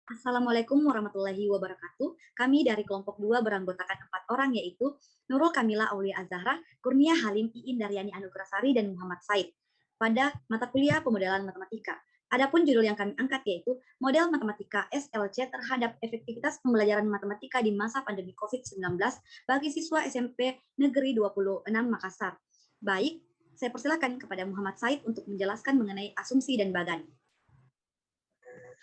Assalamualaikum warahmatullahi wabarakatuh. Kami dari kelompok 2 beranggotakan 4 orang yaitu Nurul Kamila Aulia Azahra, Kurnia Halim, Iin Daryani Anugrasari, dan Muhammad Said pada mata kuliah pemodelan matematika. Adapun judul yang kami angkat yaitu Model Matematika SLC terhadap efektivitas pembelajaran matematika di masa pandemi COVID-19 bagi siswa SMP Negeri 26 Makassar. Baik, saya persilakan kepada Muhammad Said untuk menjelaskan mengenai asumsi dan bagan.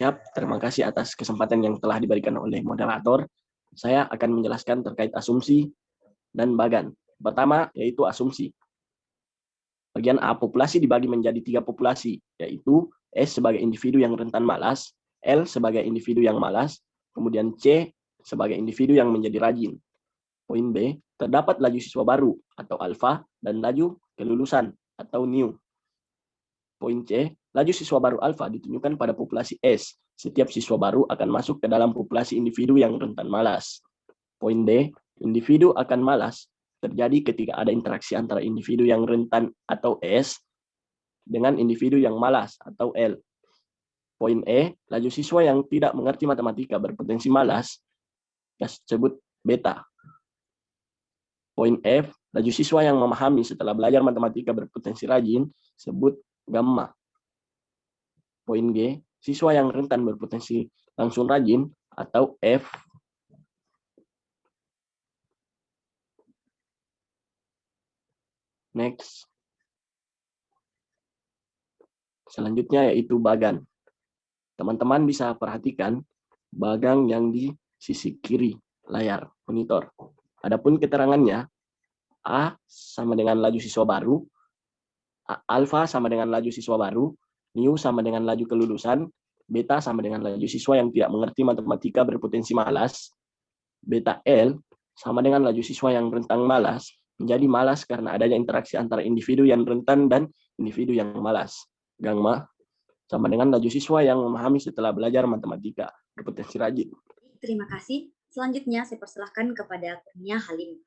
Yap, terima kasih atas kesempatan yang telah diberikan oleh moderator. Saya akan menjelaskan terkait asumsi dan bagan. Pertama, yaitu asumsi. Bagian A, populasi dibagi menjadi 3 populasi, yaitu S sebagai individu yang rentan malas, L sebagai individu yang malas, kemudian C sebagai individu yang menjadi rajin. Poin B, terdapat laju siswa baru atau alfa dan laju kelulusan atau new. Poin C, laju siswa baru alfa ditunjukkan pada populasi S. Setiap siswa baru akan masuk ke dalam populasi individu yang rentan malas. Poin D, individu akan malas terjadi ketika ada interaksi antara individu yang rentan atau S dengan individu yang malas atau L. Poin E, laju siswa yang tidak mengerti matematika berpotensi malas disebut beta. Poin F, laju siswa yang memahami setelah belajar matematika berpotensi rajin disebut gamma. Poin G, siswa yang rentan berpotensi langsung rajin atau F. Next. Selanjutnya yaitu bagan. Teman-teman bisa perhatikan bagan yang di sisi kiri layar monitor. Adapun keterangannya, A sama dengan laju siswa baru, alfa sama dengan laju siswa baru, mu sama dengan laju kelulusan, beta sama dengan laju siswa yang tidak mengerti matematika berpotensi malas, beta L sama dengan laju siswa yang rentan malas, menjadi malas karena adanya interaksi antara individu yang rentan dan individu yang malas. Gamma sama dengan laju siswa yang memahami setelah belajar matematika berpotensi rajin. Terima kasih. Selanjutnya saya persilahkan kepada Kurnia Halim.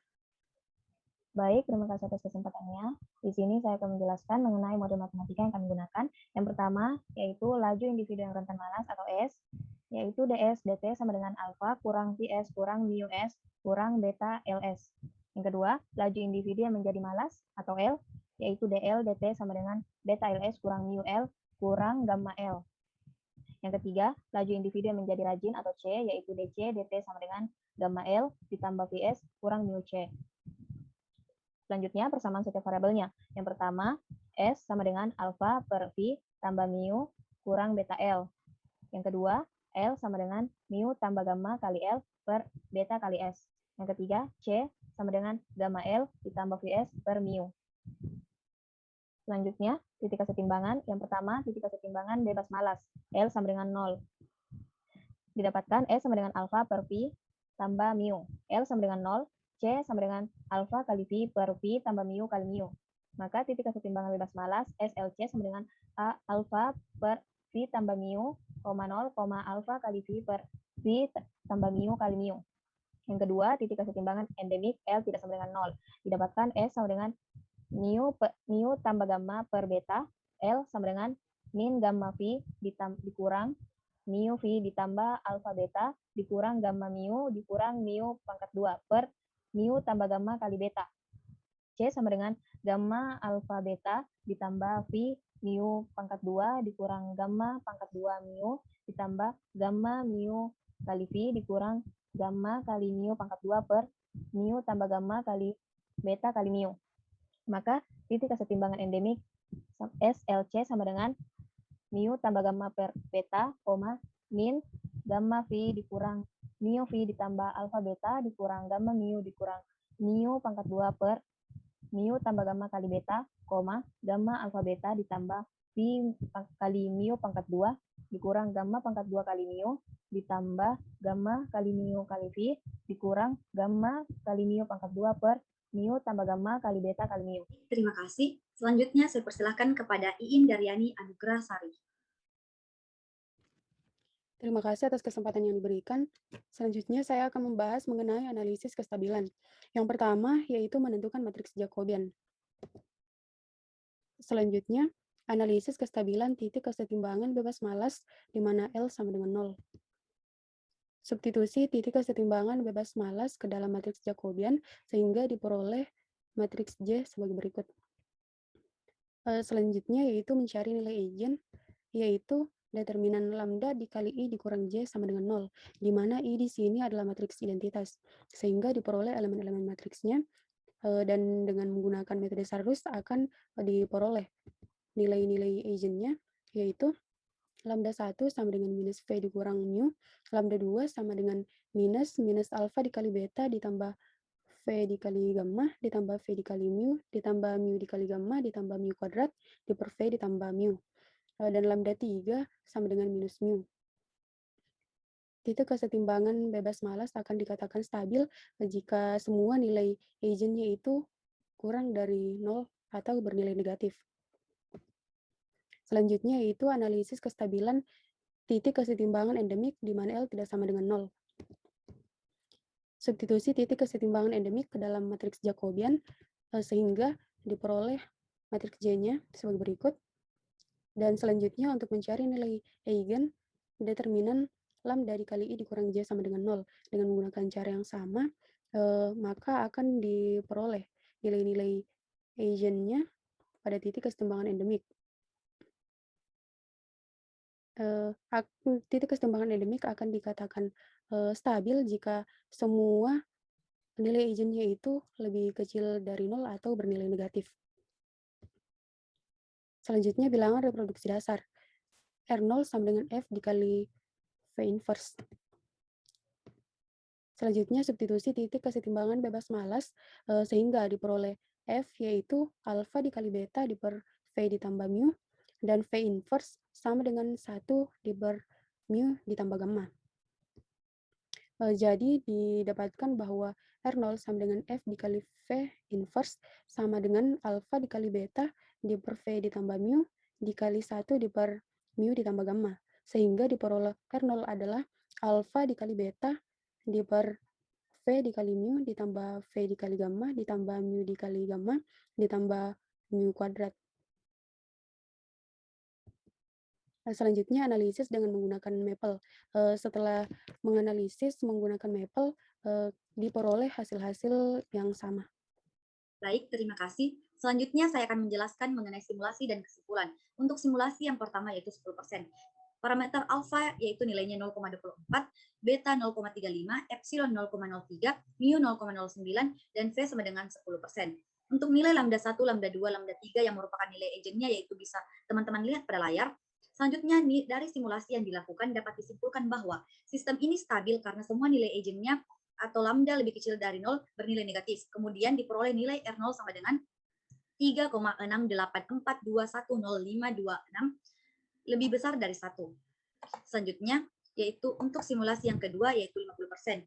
Baik, terima kasih atas kesempatannya. Di sini saya akan menjelaskan mengenai model matematika yang kami gunakan. Yang pertama, yaitu laju individu yang rentan malas atau S, yaitu ds dt sama dengan alfa kurang Vs kurang mu S kurang beta Ls. Yang kedua, laju individu yang menjadi malas atau L, yaitu dl dt sama dengan beta Ls kurang mu L kurang gamma L. Yang ketiga, laju individu yang menjadi rajin atau C, yaitu dc dt sama dengan gamma L ditambah Vs kurang mu C. Selanjutnya, persamaan setiap variabelnya. Yang pertama, S sama dengan alfa per V tambah mu kurang beta L. Yang kedua, L sama dengan mu tambah gamma kali L per beta kali S. Yang ketiga, C sama dengan gamma L ditambah Vs per mu. Selanjutnya, titik kesetimbangan. Yang pertama, titik kesetimbangan bebas malas. L sama dengan 0. Didapatkan S sama dengan alfa per V tambah mu. L sama dengan 0. C sama dengan alfa kali V per V tambah mu kali mu. Maka titik kesetimbangan bebas malas SLC sama dengan A alfa per V tambah mu, 0, alfa kali V per V tambah mu kali mu. Yang kedua, titik kesetimbangan endemik L tidak sama dengan 0. Didapatkan S sama dengan mu tambah gamma per beta, L sama dengan min gamma V dikurang mu V ditambah alfa beta dikurang gamma mu dikurang mu pangkat 2 per mu tambah gamma kali beta. C sama dengan gamma alfa beta ditambah V mu pangkat 2 dikurang gamma pangkat 2 mu ditambah gamma mu kali V dikurang gamma kali mu pangkat 2 per mu tambah gamma kali beta kali mu. Maka titik kesetimbangan endemik SLC sama dengan mu tambah gamma per beta, min gamma V dikurang mu V ditambah alfa beta dikurang gamma mu dikurang mu pangkat 2 per mu tambah gamma kali beta, gamma alfa beta ditambah V kali mu pangkat 2 dikurang gamma pangkat 2 kali mu ditambah gamma kali mu kali V dikurang gamma kali mu pangkat 2 per mu tambah gamma kali beta kali mu. Terima kasih. Selanjutnya saya persilahkan kepada Iin Daryani Anugrasari. Terima kasih atas kesempatan yang diberikan. Selanjutnya saya akan membahas mengenai analisis kestabilan. Yang pertama yaitu menentukan matriks Jacobian. Selanjutnya, analisis kestabilan titik kesetimbangan bebas malas di mana L sama dengan 0. Substitusi titik kesetimbangan bebas malas ke dalam matriks Jacobian sehingga diperoleh matriks J sebagai berikut. Selanjutnya yaitu mencari nilai eigen, yaitu determinan lambda dikali I dikurang J sama dengan 0, di mana I di sini adalah matriks identitas, sehingga diperoleh elemen-elemen matriksnya, dan dengan menggunakan metode Sarus akan diperoleh nilai-nilai eigennya, yaitu lambda 1 sama dengan minus V dikurang mu, lambda 2 sama dengan minus alfa dikali beta ditambah V dikali gamma, ditambah V dikali mu, ditambah mu dikali gamma, ditambah mu kuadrat, diper V ditambah mu. Dan lambda 3 sama dengan minus mu. Titik kesetimbangan bebas malas akan dikatakan stabil jika semua nilai eigennya itu kurang dari 0 atau bernilai negatif. Selanjutnya yaitu analisis kestabilan titik kesetimbangan endemik di mana L tidak sama dengan 0. Substitusi titik kesetimbangan endemik ke dalam matriks Jacobian sehingga diperoleh matriks J-nya sebagai berikut. Dan selanjutnya untuk mencari nilai eigen, determinan lambda dikali I dikurang J sama dengan 0. Dengan menggunakan cara yang sama, maka akan diperoleh nilai-nilai eigennya pada titik kesetimbangan endemik. Titik kesetimbangan endemik akan dikatakan stabil jika semua nilai eigennya itu lebih kecil dari 0 atau bernilai negatif. Selanjutnya bilangan reproduksi dasar. R0 sama dengan F dikali V inverse. Selanjutnya substitusi titik kesetimbangan bebas malas sehingga diperoleh F yaitu alfa dikali beta diper V ditambah mu, dan V inverse sama dengan 1 diper mu ditambah gamma. Jadi didapatkan bahwa R0 sama dengan F dikali V inverse sama dengan alfa dikali beta diper V ditambah mu dikali 1 diper mu ditambah gamma. Sehingga diperoleh R0 adalah alfa dikali beta diper V dikali mu ditambah V dikali gamma ditambah mu dikali gamma ditambah mu kuadrat. Selanjutnya analisis dengan menggunakan Maple. Setelah menganalisis menggunakan Maple, diperoleh hasil-hasil yang sama. Baik, terima kasih. Selanjutnya saya akan menjelaskan mengenai simulasi dan kesimpulan. Untuk simulasi yang pertama yaitu 10%. Parameter alfa yaitu nilainya 0,24, beta 0,35, epsilon 0,03, mu 0,09, dan V sama dengan 10%. Untuk nilai lambda 1, lambda 2, lambda 3 yang merupakan nilai eigennya yaitu bisa teman-teman lihat pada layar. Selanjutnya, dari simulasi yang dilakukan dapat disimpulkan bahwa sistem ini stabil karena semua nilai eigennya atau lambda lebih kecil dari 0 bernilai negatif. Kemudian diperoleh nilai R0 sama dengan 3,68410526 lebih besar dari 1. Selanjutnya, yaitu untuk simulasi yang kedua yaitu 50%.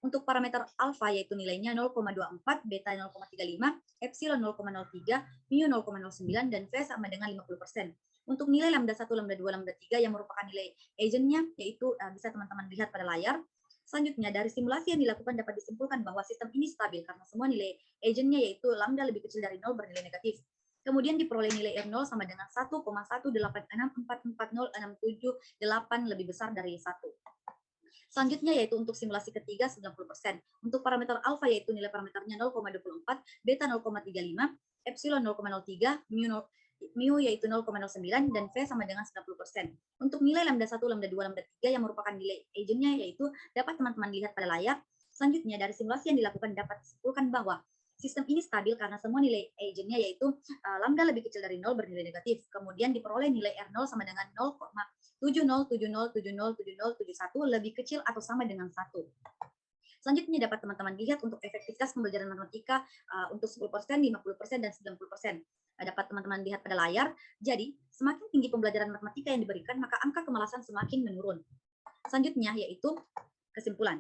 Untuk parameter alfa yaitu nilainya 0,24, beta 0,35, epsilon 0,03, mu 0,09, dan V sama dengan 50%. Untuk nilai lambda 1, lambda 2, lambda 3 yang merupakan nilai eigennya yaitu bisa teman-teman lihat pada layar. Selanjutnya, dari simulasi yang dilakukan dapat disimpulkan bahwa sistem ini stabil karena semua nilai eigennya yaitu lambda lebih kecil dari 0 bernilai negatif. Kemudian diperoleh nilai R0 sama dengan 1,186440678 lebih besar dari 1. Selanjutnya yaitu untuk simulasi ketiga 90%. Untuk parameter alfa yaitu nilai parameternya 0,24, beta 0,35, epsilon 0,03, mu yaitu 0,09, dan V sama dengan 90%. Untuk nilai lambda 1, lambda 2, lambda 3 yang merupakan nilai eigennya yaitu dapat teman-teman lihat pada layar. Selanjutnya dari simulasi yang dilakukan dapat disimpulkan bahwa sistem ini stabil karena semua nilai eigennya yaitu lambda lebih kecil dari 0 bernilai negatif. Kemudian diperoleh nilai R0 sama dengan 0,70707071 lebih kecil atau sama dengan 1. Selanjutnya dapat teman-teman lihat untuk efektivitas pembelajaran matematika untuk 10%, 50%, dan 90%. Dapat teman-teman lihat pada layar. Jadi, semakin tinggi pembelajaran matematika yang diberikan, maka angka kemalasan semakin menurun. Selanjutnya yaitu kesimpulan.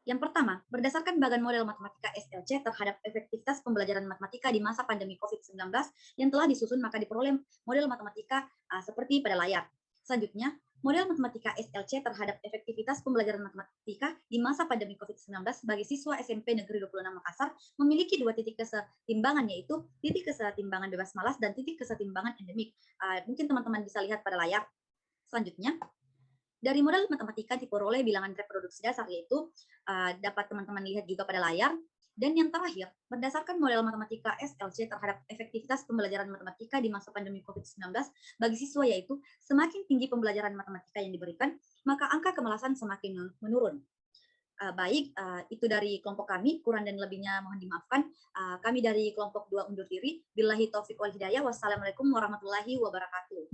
Yang pertama, berdasarkan bagan model matematika SLC terhadap efektivitas pembelajaran matematika di masa pandemi COVID-19 yang telah disusun, maka diperoleh model matematika seperti pada layar. Selanjutnya, model matematika SLC terhadap efektivitas pembelajaran matematika di masa pandemi COVID-19 sebagai siswa SMP Negeri 26 Makassar memiliki dua titik kesetimbangan, yaitu titik kesetimbangan bebas malas dan titik kesetimbangan endemik. Mungkin teman-teman bisa lihat pada layar. Selanjutnya, Dari modal matematika diperoleh bilangan reproduksi dasar, yaitu dapat teman-teman lihat juga pada layar. Dan yang terakhir, berdasarkan model matematika SLC terhadap efektivitas pembelajaran matematika di masa pandemi COVID-19 bagi siswa, yaitu semakin tinggi pembelajaran matematika yang diberikan, maka angka kemalasan semakin menurun. Baik, itu dari kelompok kami, kurang dan lebihnya mohon dimaafkan. Kami dari kelompok 2 undur diri. Billahi taufiq wal hidayah. Wassalamualaikum warahmatullahi wabarakatuh.